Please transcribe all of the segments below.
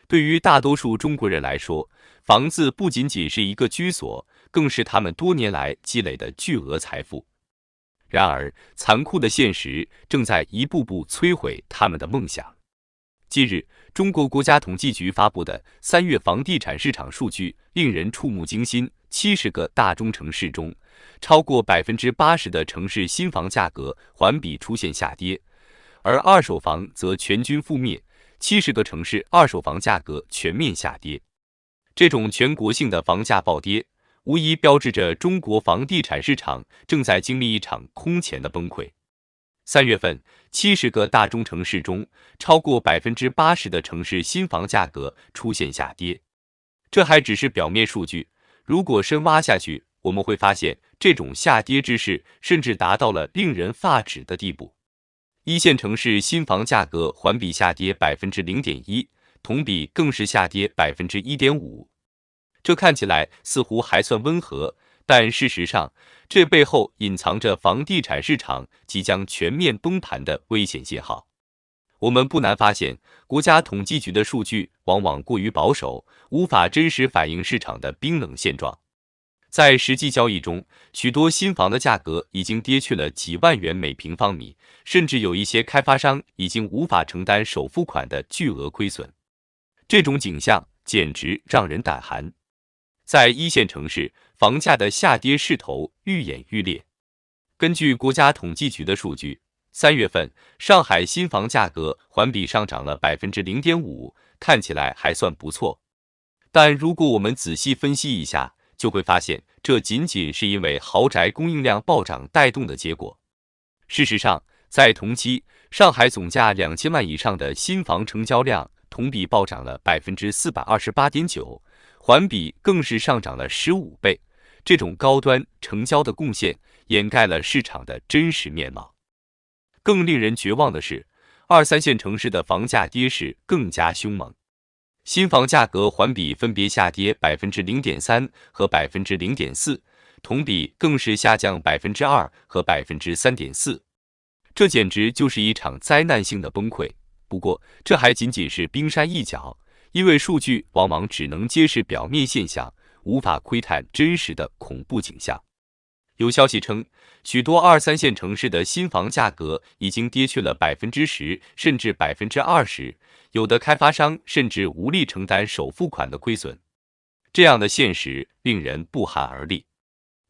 对于大多数中国人来说，房子不仅仅是一个居所，更是他们多年来积累的巨额财富。然而，残酷的现实正在一步步摧毁他们的梦想。近日，中国国家统计局发布的3月房地产市场数据令人触目惊心，70个大中城市中，超过80%的城市新房价格环比出现下跌，而二手房则全军覆灭，70个城市二手房价格全面下跌。这种全国性的房价暴跌，无疑标志着中国房地产市场正在经历一场空前的崩溃。3月份，70个大中城市中，超过80%的城市新房价格出现下跌。这还只是表面数据，如果深挖下去，我们会发现这种下跌之势甚至达到了令人发指的地步。一线城市新房价格环比下跌 0.1%， 同比更是下跌 1.5%。这看起来似乎还算温和，但事实上，这背后隐藏着房地产市场即将全面崩盘的危险信号。我们不难发现，国家统计局的数据往往过于保守，无法真实反映市场的冰冷现状。在实际交易中，许多新房的价格已经跌去了几万元每平方米，甚至有一些开发商已经无法承担首付款的巨额亏损。这种景象简直让人胆寒。在一线城市，房价的下跌势头愈演愈烈。根据国家统计局的数据，3月份上海新房价格环比上涨了 0.5%， 看起来还算不错。但如果我们仔细分析一下，就会发现这仅仅是因为豪宅供应量暴涨带动的结果。事实上，在同期，上海总价2000万以上的新房成交量同比暴涨了 428.9%， 环比更是上涨了15倍。这种高端成交的贡献掩盖了市场的真实面貌。更令人绝望的是，2、3线城市的房价跌势更加凶猛。新房价格环比分别下跌 0.3% 和 0.4%， 同比更是下降 2% 和 3.4%。这简直就是一场灾难性的崩溃。不过，这还仅仅是冰山一角，因为数据往往只能揭示表面现象，无法窥探真实的恐怖景象。有消息称，许多2、3线城市的新房价格已经跌去了 10%， 甚至 20%， 有的开发商甚至无力承担首付款的亏损。这样的现实令人不寒而栗。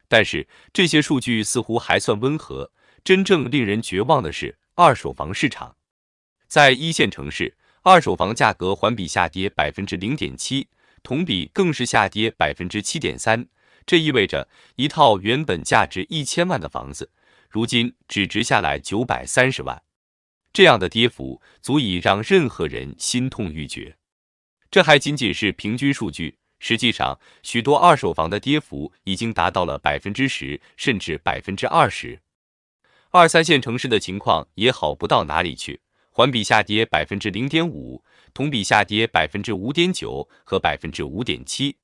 但是，这些数据似乎还算温和，真正令人绝望的是二手房市场。在一线城市，二手房价格环比下跌 0.7%， 同比更是下跌 7.3%。这意味着一套原本价值1000万的房子，如今只值下来930万。这样的跌幅足以让任何人心痛欲绝。这还仅仅是平均数据，实际上，许多二手房的跌幅已经达到了 10%， 甚至 20%。2、3线城市的情况也好不到哪里去，环比下跌 0.5%， 同比下跌 5.9% 和 5.7%。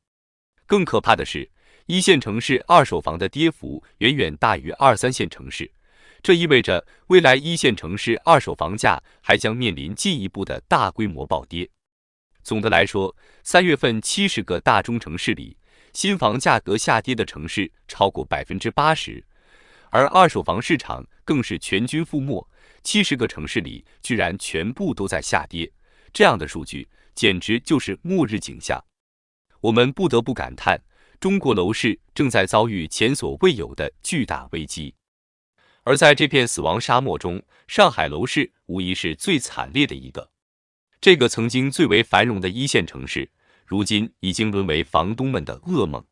更可怕的是，一线城市二手房的跌幅远远大于2、3线城市，这意味着未来一线城市二手房价还将面临进一步的大规模暴跌。总的来说，3月份70个大中城市里，新房价格下跌的城市超过 80%， 而二手房市场更是全军覆没，70个城市里居然全部都在下跌。这样的数据简直就是末日景象。我们不得不感叹，中国楼市正在遭遇前所未有的巨大危机。而在这片死亡沙漠中，上海楼市无疑是最惨烈的一个。这个曾经最为繁荣的一线城市，如今已经沦为房东们的噩梦。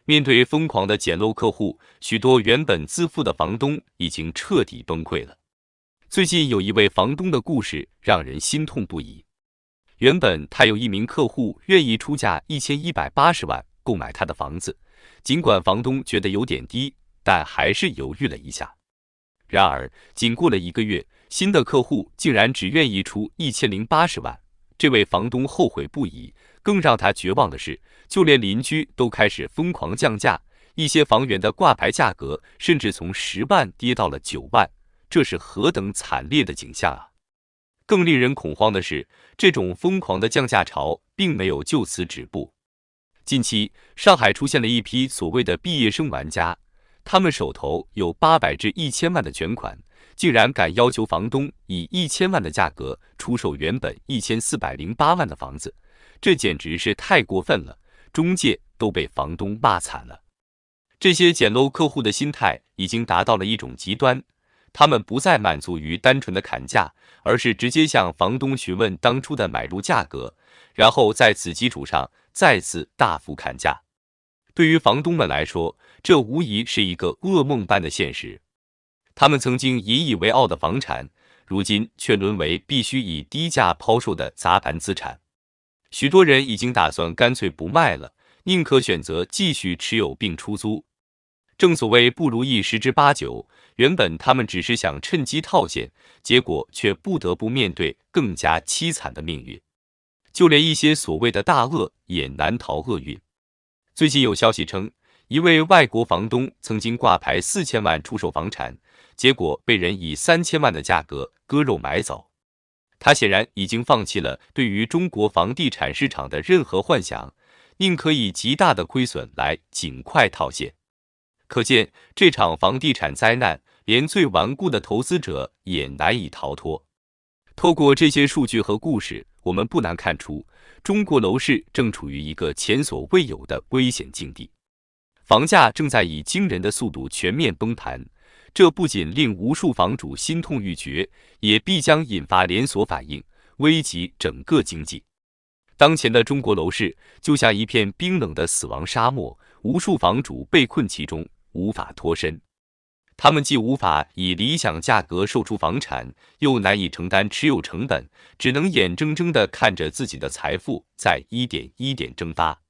面对疯狂的捡漏客户，许多原本自负的房东已经彻底崩溃了。最近有一位房东的故事让人心痛不已。原本他有一名客户愿意出价1180万购买他的房子，尽管房东觉得有点低，但还是犹豫了一下。然而，仅过了1个月，新的客户竟然只愿意出1080万，这位房东后悔不已。更让他绝望的是，就连邻居都开始疯狂降价，一些房源的挂牌价格甚至从10万跌到了9万，这是何等惨烈的景象啊！更令人恐慌的是，这种疯狂的降价潮并没有就此止步。近期，上海出现了一批所谓的毕业生玩家，他们手头有800至1000万的全款，竟然敢要求房东以1000万的价格出售原本1408万的房子，这简直是太过分了，中介都被房东骂惨了。这些捡漏客户的心态已经达到了一种极端，他们不再满足于单纯的砍价，而是直接向房东询问当初的买入价格，然后在此基础上再次大幅砍价。对于房东们来说，这无疑是一个噩梦般的现实。他们曾经引以为傲的房产，如今却沦为必须以低价抛售的砸盘资产。许多人已经打算干脆不卖了，宁可选择继续持有并出租。正所谓不如意十之八九，原本他们只是想趁机套现，结果却不得不面对更加凄惨的命运。就连一些所谓的大鳄也难逃厄运。最近有消息称，一位外国房东曾经挂牌4000万出售房产，结果被人以3000万的价格割肉买走。他显然已经放弃了对于中国房地产市场的任何幻想，宁可以极大的亏损来尽快套现。可见这场房地产灾难，连最顽固的投资者也难以逃脱。透过这些数据和故事，我们不难看出，中国楼市正处于一个前所未有的危险境地。房价正在以惊人的速度全面崩盘，这不仅令无数房主心痛欲绝，也必将引发连锁反应，危及整个经济。当前的中国楼市就像一片冰冷的死亡沙漠，无数房主被困其中，无法脱身。他们既无法以理想价格售出房产，又难以承担持有成本，只能眼睁睁地看着自己的财富在一点一点蒸发。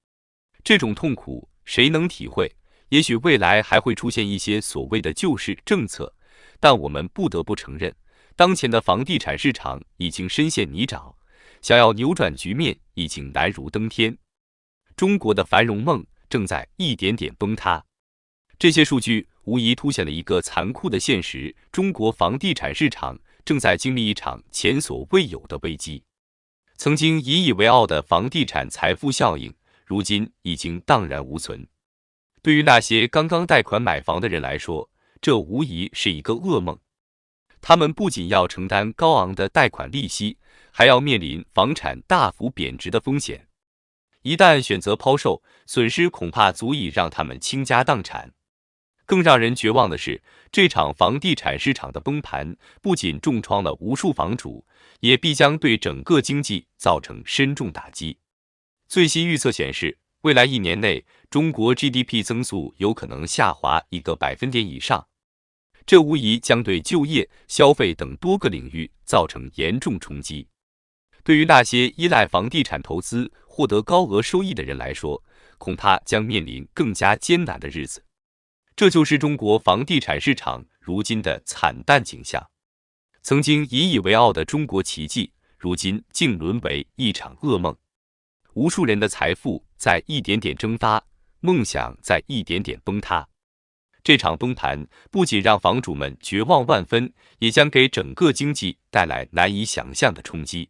这种痛苦谁能体会？也许未来还会出现一些所谓的救市政策，但我们不得不承认，当前的房地产市场已经深陷泥沼，想要扭转局面已经难如登天。中国的繁荣梦正在一点点崩塌。这些数据无疑凸显了一个残酷的现实：中国房地产市场正在经历一场前所未有的危机。曾经引以为傲的房地产财富效应，如今已经荡然无存。对于那些刚刚贷款买房的人来说，这无疑是一个噩梦。他们不仅要承担高昂的贷款利息，还要面临房产大幅贬值的风险。一旦选择抛售，损失恐怕足以让他们倾家荡产。更让人绝望的是，这场房地产市场的崩盘不仅重创了无数房主，也必将对整个经济造成深重打击。最新预测显示，未来1年内，中国 GDP 增速有可能下滑1个百分点以上，这无疑将对就业、消费等多个领域造成严重冲击。对于那些依赖房地产投资获得高额收益的人来说，恐怕将面临更加艰难的日子。这就是中国房地产市场如今的惨淡景象。曾经引以为傲的中国奇迹，如今竟沦为一场噩梦。无数人的财富在一点点蒸发，梦想在一点点崩塌。这场崩盘不仅让房主们绝望万分，也将给整个经济带来难以想象的冲击。